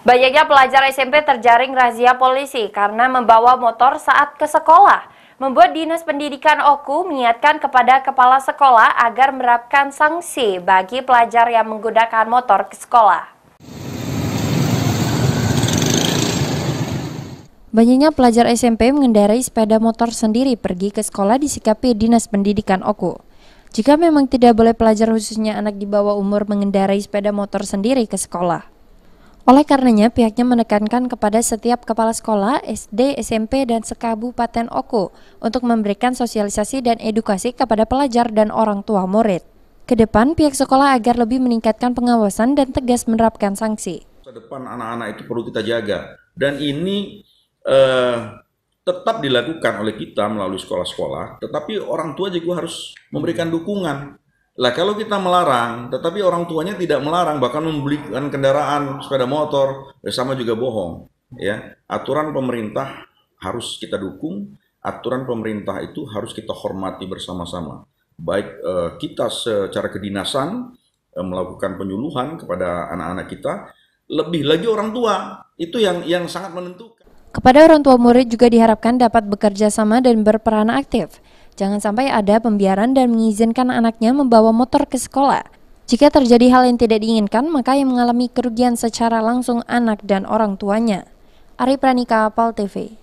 Banyaknya pelajar SMP terjaring razia polisi karena membawa motor saat ke sekolah, membuat Dinas Pendidikan Oku mengingatkan kepada kepala sekolah agar menerapkan sanksi bagi pelajar yang menggunakan motor ke sekolah. Banyaknya pelajar SMP mengendarai sepeda motor sendiri pergi ke sekolah disikapi Dinas Pendidikan Oku. Jika memang tidak boleh pelajar khususnya anak di bawah umur mengendarai sepeda motor sendiri ke sekolah. Oleh karenanya, pihaknya menekankan kepada setiap kepala sekolah, SD, SMP, dan sekabupaten Oku untuk memberikan sosialisasi dan edukasi kepada pelajar dan orang tua murid. Kedepan, pihak sekolah agar lebih meningkatkan pengawasan dan tegas menerapkan sanksi. Masa depan anak-anak itu perlu kita jaga, dan ini tetap dilakukan oleh kita melalui sekolah-sekolah, tetapi orang tua juga harus memberikan dukungan. Lah kalau kita melarang, tetapi orang tuanya tidak melarang, bahkan membelikan kendaraan sepeda motor, sama juga bohong. Ya, aturan pemerintah harus kita dukung, aturan pemerintah itu harus kita hormati bersama-sama. Baik kita secara kedinasan melakukan penyuluhan kepada anak-anak kita, lebih lagi orang tua itu yang sangat menentukan. Kepada orang tua murid juga diharapkan dapat bekerja sama dan berperan aktif. Jangan sampai ada pembiaran dan mengizinkan anaknya membawa motor ke sekolah. Jika terjadi hal yang tidak diinginkan, maka yang mengalami kerugian secara langsung anak dan orang tuanya. Ari Pranika, PAL TV.